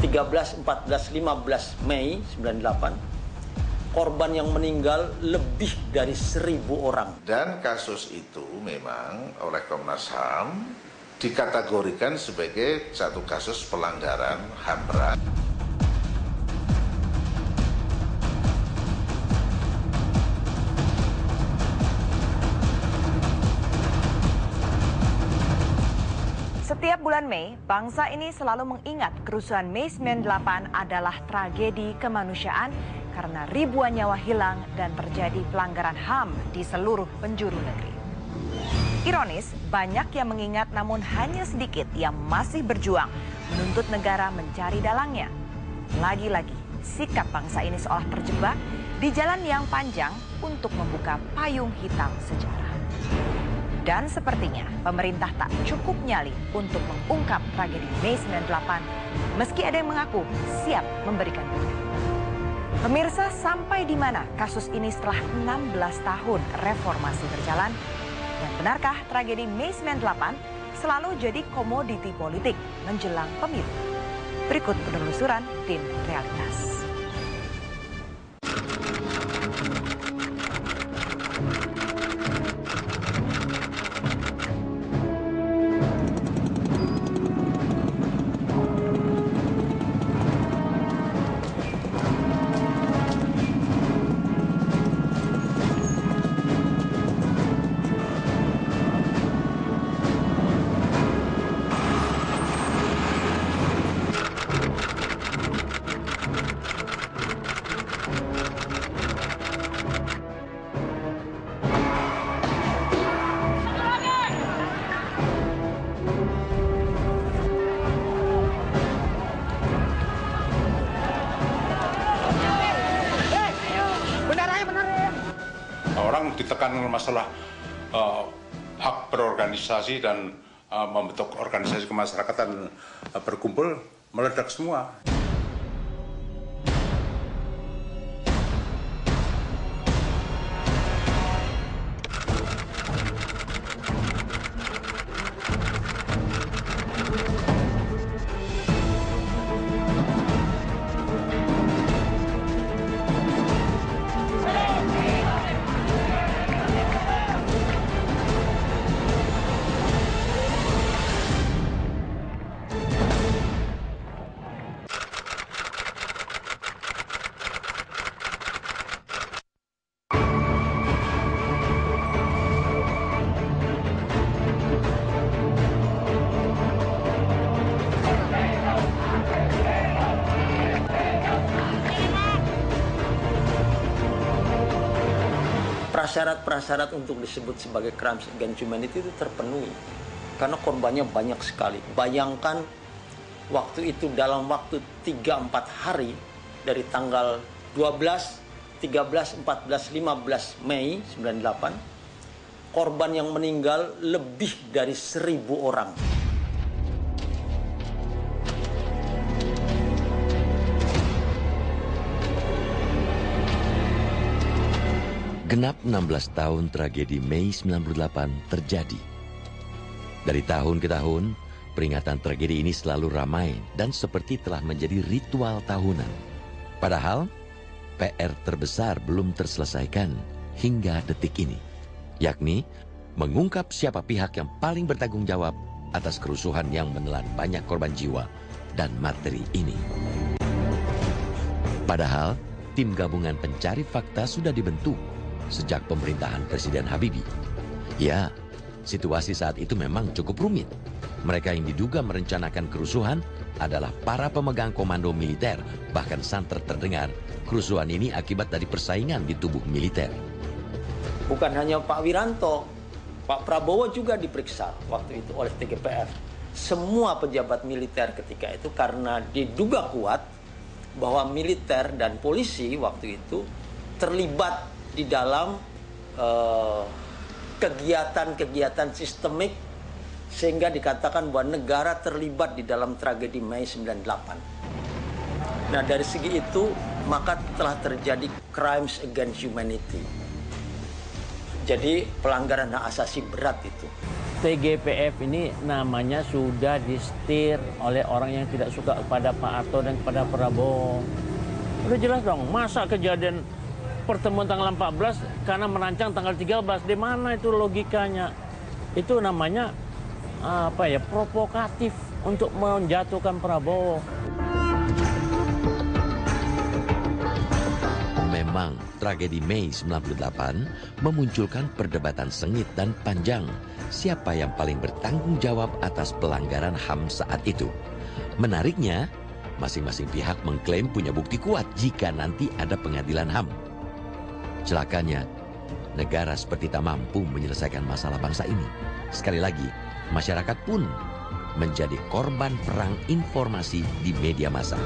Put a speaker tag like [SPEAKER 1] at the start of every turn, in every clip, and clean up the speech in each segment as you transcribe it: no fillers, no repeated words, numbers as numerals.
[SPEAKER 1] 13, 14, 15 Mei 98, korban yang meninggal lebih dari 1.000 orang.
[SPEAKER 2] Dan kasus itu memang oleh Komnas HAM dikategorikan sebagai satu kasus pelanggaran HAM berat.
[SPEAKER 3] Setiap bulan Mei, bangsa ini selalu mengingat kerusuhan Mei 98 adalah tragedi kemanusiaan karena ribuan nyawa hilang dan terjadi pelanggaran HAM di seluruh penjuru negeri. Ironis, banyak yang mengingat namun hanya sedikit yang masih berjuang menuntut negara mencari dalangnya. Lagi-lagi, sikap bangsa ini seolah terjebak di jalan yang panjang untuk membuka payung hitam sejarah. Dan sepertinya pemerintah tak cukup nyali untuk mengungkap tragedi Mei 98, meski ada yang mengaku siap memberikan bukti. Pemirsa, sampai di mana kasus ini setelah 16 tahun reformasi berjalan? Dan benarkah tragedi Mei 98 selalu jadi komoditi politik menjelang pemilu? Berikut penelusuran tim Realitas.
[SPEAKER 4] Orang ditekan masalah hak berorganisasi dan membentuk organisasi kemasyarakatan berkumpul, meledak semua.
[SPEAKER 1] Prasyarat-prasyarat untuk disebut sebagai crimes against humanity itu terpenuhi karena korbannya banyak sekali. Bayangkan waktu itu dalam waktu 3-4 hari dari tanggal 12, 13, 14, 15 Mei 98, korban yang meninggal lebih dari 1.000 orang.
[SPEAKER 5] Genap 16 tahun tragedi Mei 98 terjadi. Dari tahun ke tahun, peringatan tragedi ini selalu ramai dan seperti telah menjadi ritual tahunan. Padahal, PR terbesar belum terselesaikan hingga detik ini, yakni mengungkap siapa pihak yang paling bertanggung jawab atas kerusuhan yang menelan banyak korban jiwa dan materi ini. Padahal, tim gabungan pencari fakta sudah dibentuk sejak pemerintahan Presiden Habibie. Ya, situasi saat itu memang cukup rumit. Mereka yang diduga merencanakan kerusuhan adalah para pemegang komando militer. Bahkan santer terdengar kerusuhan ini akibat dari persaingan di tubuh militer.
[SPEAKER 1] Bukan hanya Pak Wiranto, Pak Prabowo juga diperiksa waktu itu oleh TGPF. Semua pejabat militer ketika itu karena diduga kuat bahwa militer dan polisi waktu itu terlibat di dalam kegiatan-kegiatan sistemik sehingga dikatakan bahwa negara terlibat di dalam tragedi Mei 98. Nah, dari segi itu maka telah terjadi crimes against humanity. Jadi pelanggaran hak asasi berat itu.
[SPEAKER 6] TGPF ini namanya sudah disetir oleh orang yang tidak suka kepada Pak Harto dan kepada Prabowo. Udah jelas dong, masa kejadian pertemuan tanggal 14 karena merancang tanggal 13, di mana itu logikanya? Itu namanya provokatif untuk menjatuhkan Prabowo.
[SPEAKER 5] Memang tragedi Mei 98 memunculkan perdebatan sengit dan panjang. Siapa yang paling bertanggung jawab atas pelanggaran HAM saat itu? Menariknya, masing-masing pihak mengklaim punya bukti kuat jika nanti ada pengadilan HAM. Celakanya, negara seperti tak mampu menyelesaikan masalah bangsa ini. Sekali lagi, masyarakat pun menjadi korban perang informasi di media massa.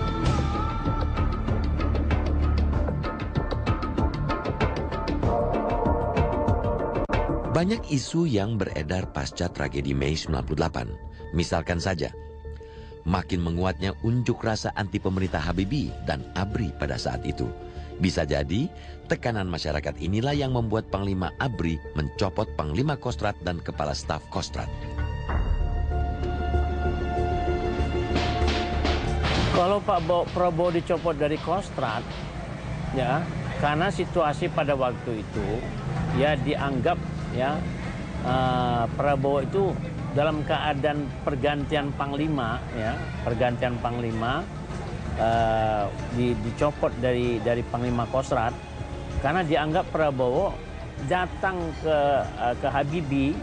[SPEAKER 5] Banyak isu yang beredar pasca tragedi Mei 98. Misalkan saja, makin menguatnya unjuk rasa anti pemerintah Habibie dan ABRI pada saat itu. Bisa jadi, tekanan masyarakat inilah yang membuat Panglima ABRI mencopot Panglima Kostrad dan Kepala Staf Kostrad.
[SPEAKER 6] Kalau Pak Prabowo dicopot dari Kostrad, ya, karena situasi pada waktu itu, ya dianggap Prabowo itu dalam keadaan pergantian panglima, dicopot dari Panglima Kostrad karena dianggap Prabowo datang ke Habibie,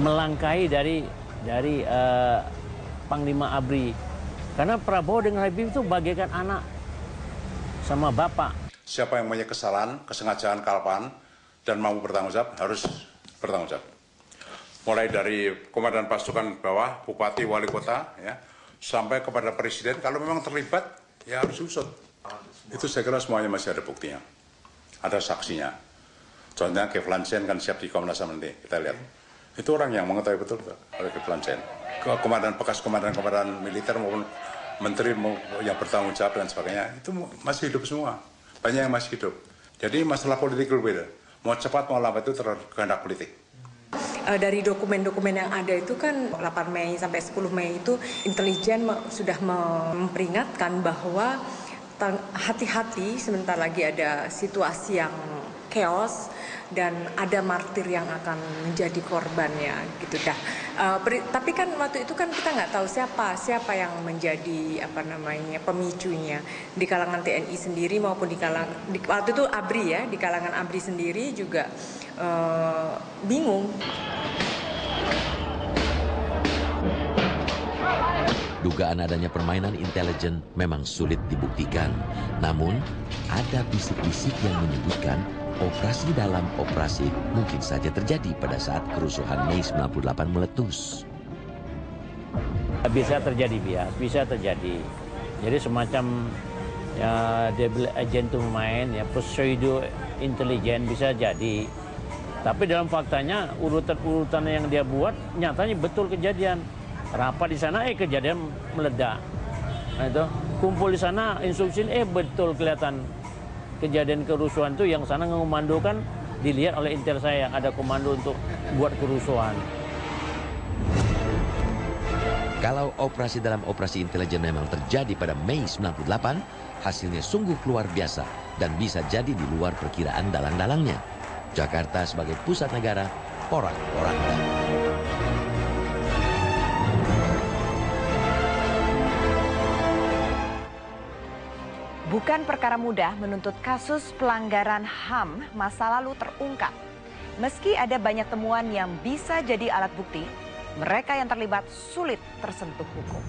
[SPEAKER 6] melangkahi dari Panglima ABRI, karena Prabowo dengan Habibie itu bagaikan anak sama bapak.
[SPEAKER 4] Siapa yang punya kesalahan, kesengajaan, kelapaan, dan mau bertanggung jawab, harus bertanggung jawab. Mulai dari komandan pasukan bawah, bupati, wali kota, ya, sampai kepada presiden, kalau memang terlibat, ya harus usut. Itu saya kira semuanya masih ada buktinya, ada saksinya. Contohnya Keflan Chen kan siap di Komnas HAM nanti, kita lihat. Itu orang yang mengetahui betul, oleh Keflan Chen. Bekas komandan militer maupun menteri yang bertanggung jawab dan sebagainya, itu masih hidup semua. Banyak yang masih hidup. Jadi masalah politik berbeda. Mau cepat mau lambat itu kehendak politik.
[SPEAKER 7] Dari dokumen-dokumen yang ada itu kan 8 Mei sampai 10 Mei itu intelijen sudah memperingatkan bahwa hati-hati sebentar lagi ada situasi yang chaos dan ada martir yang akan menjadi korbannya gitu dah. Tapi kan waktu itu kan kita nggak tahu siapa yang menjadi pemicunya di kalangan TNI sendiri maupun waktu itu ABRI, ya, di kalangan ABRI sendiri juga bingung.
[SPEAKER 5] Dugaan adanya permainan intelijen memang sulit dibuktikan. Namun, ada bisik-bisik yang menyebutkan operasi dalam operasi mungkin saja terjadi pada saat kerusuhan Mei 98 meletus.
[SPEAKER 6] Bisa terjadi, bisa terjadi. Jadi semacam double agent to main, pseudo intelijen bisa jadi. Tapi dalam faktanya urutan-urutan yang dia buat nyatanya betul kejadian. Rapat di sana kejadian meledak. Nah, itu kumpul di sana instruksi betul kelihatan kejadian kerusuhan itu yang sana mengomandokan dilihat oleh intel saya ada komando untuk buat kerusuhan.
[SPEAKER 5] Kalau operasi dalam operasi intelijen memang terjadi pada Mei 98, hasilnya sungguh luar biasa dan bisa jadi di luar perkiraan dalang-dalangnya. Jakarta sebagai pusat negara, porak-poranda.
[SPEAKER 3] Bukan perkara mudah menuntut kasus pelanggaran HAM masa lalu terungkap. Meski ada banyak temuan yang bisa jadi alat bukti, mereka yang terlibat sulit tersentuh hukum.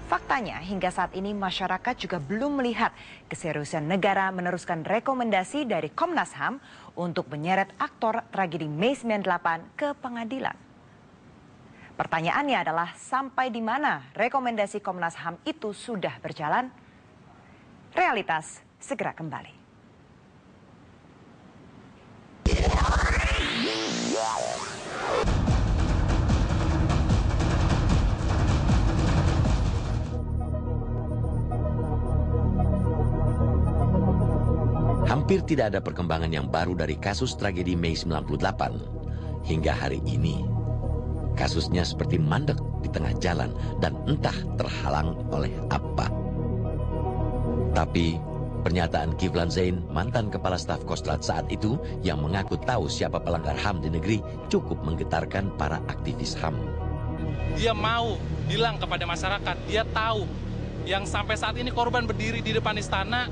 [SPEAKER 3] Faktanya, hingga saat ini masyarakat juga belum melihat keseriusan negara meneruskan rekomendasi dari Komnas HAM untuk menyeret aktor tragedi Mei 98 ke pengadilan. Pertanyaannya adalah sampai di mana rekomendasi Komnas HAM itu sudah berjalan? Realitas segera kembali.
[SPEAKER 5] Hampir tidak ada perkembangan yang baru dari kasus tragedi Mei 98. Hingga hari ini, kasusnya seperti mandek di tengah jalan dan entah terhalang oleh apa. Tapi pernyataan Kiflan Zain, mantan Kepala Staf Kostrad saat itu, yang mengaku tahu siapa pelanggar HAM di negeri, cukup menggetarkan para aktivis HAM.
[SPEAKER 8] Dia mau bilang kepada masyarakat, dia tahu yang sampai saat ini korban berdiri di depan istana,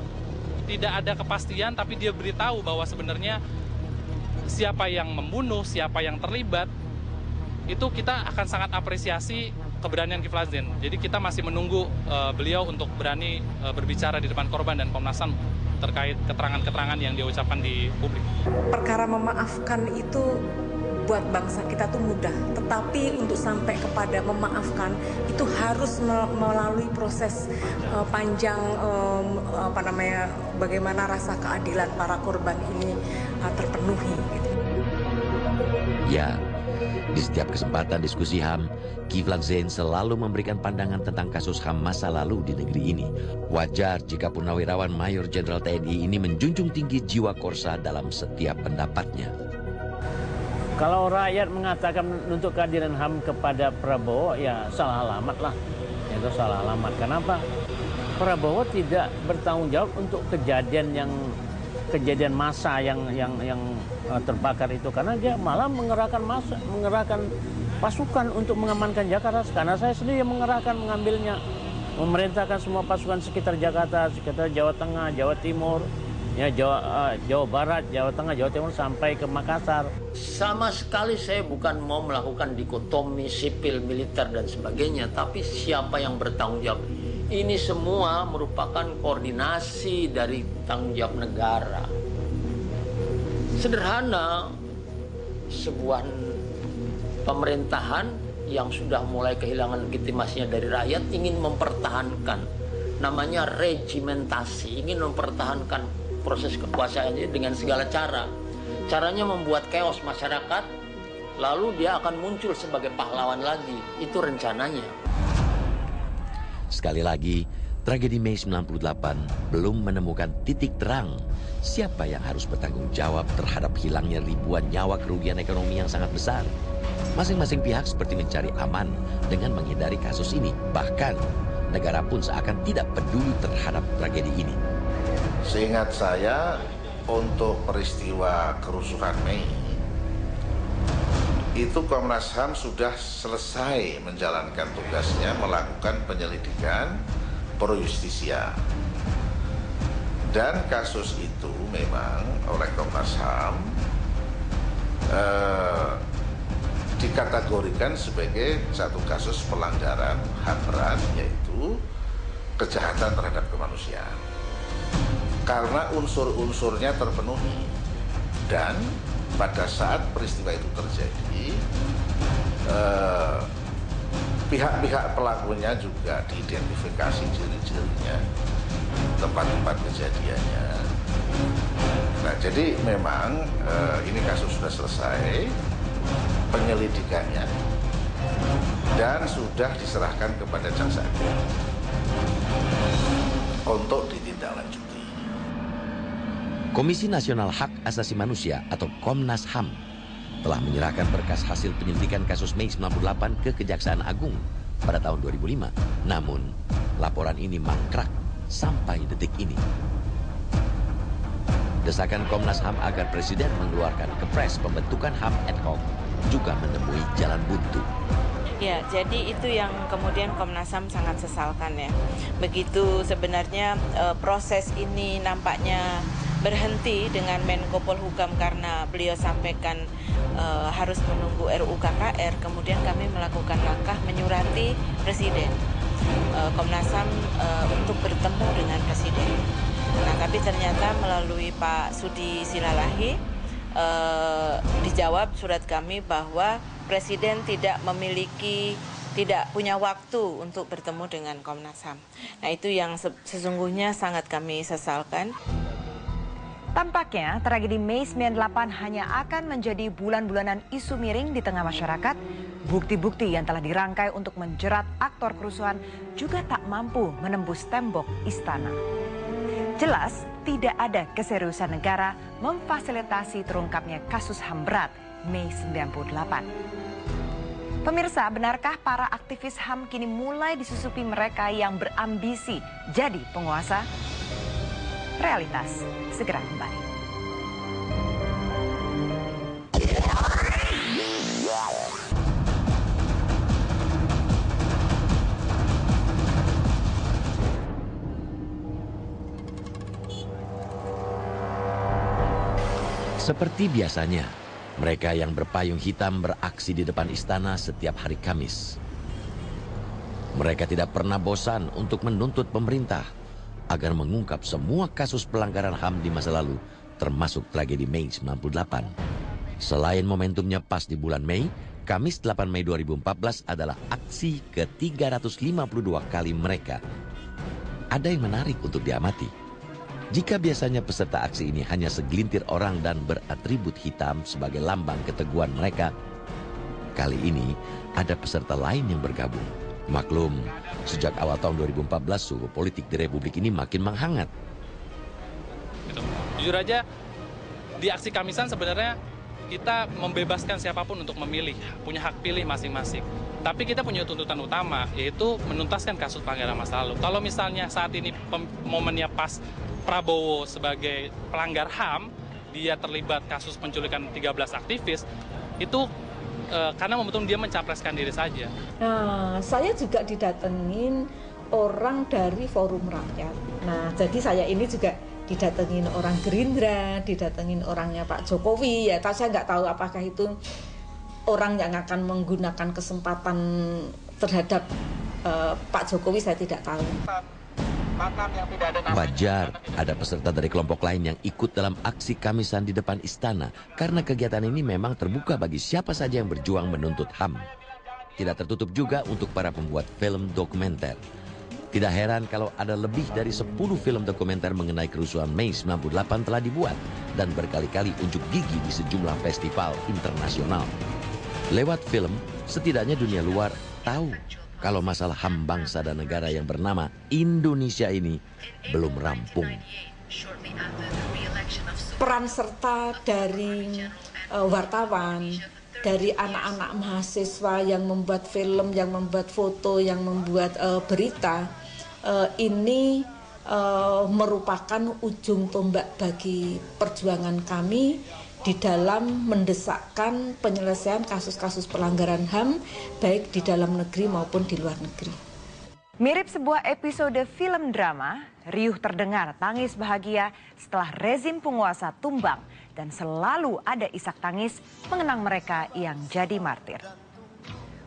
[SPEAKER 8] tidak ada kepastian, tapi dia beritahu bahwa sebenarnya siapa yang membunuh, siapa yang terlibat, itu kita akan sangat apresiasi keberanian Kiflan Zain. Jadi kita masih menunggu beliau untuk berani berbicara di depan korban dan Komnas HAM terkait keterangan-keterangan yang dia ucapkan di publik.
[SPEAKER 7] Perkara memaafkan itu buat bangsa kita tuh mudah, tetapi untuk sampai kepada memaafkan itu harus melalui proses panjang, bagaimana rasa keadilan para korban ini terpenuhi. Gitu.
[SPEAKER 5] Ya, di setiap kesempatan diskusi HAM, Kiflan Zain selalu memberikan pandangan tentang kasus HAM masa lalu di negeri ini. Wajar jika Purnawirawan Mayor Jenderal TNI ini menjunjung tinggi jiwa korsa dalam setiap pendapatnya.
[SPEAKER 6] Kalau rakyat mengatakan untuk keadilan HAM kepada Prabowo, ya salah alamat lah. Itu salah alamat. Kenapa? Prabowo tidak bertanggung jawab untuk kejadian massa yang terbakar itu, karena dia malah mengerahkan pasukan untuk mengamankan Jakarta. Karena saya sendiri yang mengambilnya, memerintahkan semua pasukan sekitar Jakarta, sekitar Jawa Tengah, Jawa Timur, ya Jawa Barat, Jawa Tengah, Jawa Timur sampai ke Makassar.
[SPEAKER 1] Sama sekali saya bukan mau melakukan dikotomi sipil, militer dan sebagainya, tapi siapa yang bertanggung jawab? Ini semua merupakan koordinasi dari tanggung jawab negara. Sederhana, sebuah pemerintahan yang sudah mulai kehilangan legitimasinya dari rakyat ingin mempertahankan, namanya regimentasi, ingin mempertahankan proses kekuasaannya dengan segala cara. Caranya membuat chaos masyarakat, lalu dia akan muncul sebagai pahlawan lagi. Itu rencananya.
[SPEAKER 5] Sekali lagi, tragedi Mei 98 belum menemukan titik terang siapa yang harus bertanggung jawab terhadap hilangnya ribuan nyawa kerugian ekonomi yang sangat besar. Masing-masing pihak seperti mencari aman dengan menghindari kasus ini. Bahkan, negara pun seakan tidak peduli terhadap tragedi ini.
[SPEAKER 2] Seingat saya, untuk peristiwa kerusuhan Mei, itu Komnas HAM sudah selesai menjalankan tugasnya melakukan penyelidikan pro justisia. Dan kasus itu memang oleh Komnas HAM dikategorikan sebagai satu kasus pelanggaran HAM berat, yaitu kejahatan terhadap kemanusiaan. Karena unsur-unsurnya terpenuhi, dan pada saat peristiwa itu terjadi, pihak-pihak pelakunya juga diidentifikasi ciri-cirinya, tempat-tempat kejadiannya. Nah, jadi memang ini kasus sudah selesai penyelidikannya dan sudah diserahkan kepada jaksa agung untuk ditindaklanjuti.
[SPEAKER 5] Komisi Nasional Hak Asasi Manusia atau Komnas HAM telah menyerahkan berkas hasil penyelidikan kasus Mei 98 ke Kejaksaan Agung pada tahun 2005. Namun, laporan ini mangkrak sampai detik ini. Desakan Komnas HAM agar Presiden mengeluarkan Kepres pembentukan HAM ad hoc juga menemui jalan buntu.
[SPEAKER 9] Ya, jadi itu yang kemudian Komnas HAM sangat sesalkan ya. Begitu sebenarnya proses ini nampaknya berhenti dengan Menko Polhukam karena beliau sampaikan harus menunggu RUU KKR, kemudian kami melakukan langkah menyurati Presiden, Komnas HAM untuk bertemu dengan Presiden. Nah, tapi ternyata melalui Pak Sudi Silalahi dijawab surat kami bahwa Presiden tidak punya waktu untuk bertemu dengan Komnas HAM. Nah, itu yang sesungguhnya sangat kami sesalkan.
[SPEAKER 3] Tampaknya tragedi Mei 98 hanya akan menjadi bulan-bulanan isu miring di tengah masyarakat. Bukti-bukti yang telah dirangkai untuk menjerat aktor kerusuhan juga tak mampu menembus tembok istana. Jelas tidak ada keseriusan negara memfasilitasi terungkapnya kasus HAM berat Mei 98. Pemirsa, benarkah para aktivis HAM kini mulai disusupi mereka yang berambisi jadi penguasa? Realitas segera kembali.
[SPEAKER 5] Seperti biasanya, mereka yang berpayung hitam beraksi di depan istana setiap hari Kamis. Mereka tidak pernah bosan untuk menuntut pemerintah agar mengungkap semua kasus pelanggaran HAM di masa lalu, termasuk tragedi Mei 98. Selain momentumnya pas di bulan Mei, Kamis 8 Mei 2014 adalah aksi ke-352 kali mereka. Ada yang menarik untuk diamati. Jika biasanya peserta aksi ini hanya segelintir orang dan beratribut hitam sebagai lambang keteguhan mereka, kali ini ada peserta lain yang bergabung. Maklum, sejak awal tahun 2014 suhu politik di Republik ini makin menghangat.
[SPEAKER 8] Jujur aja, di aksi Kamisan sebenarnya kita membebaskan siapapun untuk memilih, punya hak pilih masing-masing. Tapi kita punya tuntutan utama, yaitu menuntaskan kasus pelanggaran masa lalu. Kalau misalnya saat ini momennya pas Prabowo sebagai pelanggar HAM, dia terlibat kasus penculikan 13 aktivis, itu karena momentum dia mencapreskan diri saja.
[SPEAKER 10] Nah, saya juga didatengin orang dari Forum Rakyat. Nah, jadi saya ini juga didatengin orang Gerindra, didatengin orangnya Pak Jokowi. Ya, saya nggak tahu apakah itu orang yang akan menggunakan kesempatan terhadap Pak Jokowi, saya tidak tahu.
[SPEAKER 5] Wajar ada peserta dari kelompok lain yang ikut dalam aksi Kamisan di depan istana karena kegiatan ini memang terbuka bagi siapa saja yang berjuang menuntut HAM. Tidak tertutup juga untuk para pembuat film dokumenter. Tidak heran kalau ada lebih dari 10 film dokumenter mengenai kerusuhan Mei 98 telah dibuat dan berkali-kali unjuk gigi di sejumlah festival internasional. Lewat film, setidaknya dunia luar tahu kalau masalah HAM bangsa dan negara yang bernama Indonesia ini belum rampung.
[SPEAKER 10] Peran serta dari wartawan, dari anak-anak mahasiswa yang membuat film, yang membuat foto, yang membuat berita, ini merupakan ujung tombak bagi perjuangan kami di dalam mendesakkan penyelesaian kasus-kasus pelanggaran HAM baik di dalam negeri maupun di luar negeri.
[SPEAKER 3] Mirip sebuah episode film drama, riuh terdengar tangis bahagia setelah rezim penguasa tumbang dan selalu ada isak tangis mengenang mereka yang jadi martir.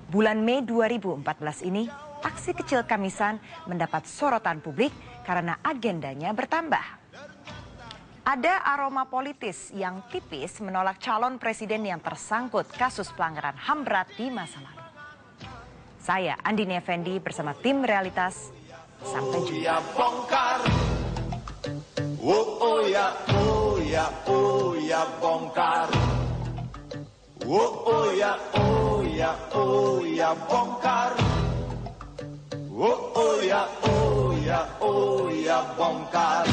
[SPEAKER 3] Bulan Mei 2014 ini, aksi kecil Kamisan mendapat sorotan publik karena agendanya bertambah. Ada aroma politis yang tipis menolak calon presiden yang tersangkut kasus pelanggaran HAM berat di masa lalu. Saya Andini Effendi bersama tim Realitas. Sampai jumpa.
[SPEAKER 11] Oh ya bongkar. Oh ya bongkar. Oh ya bongkar.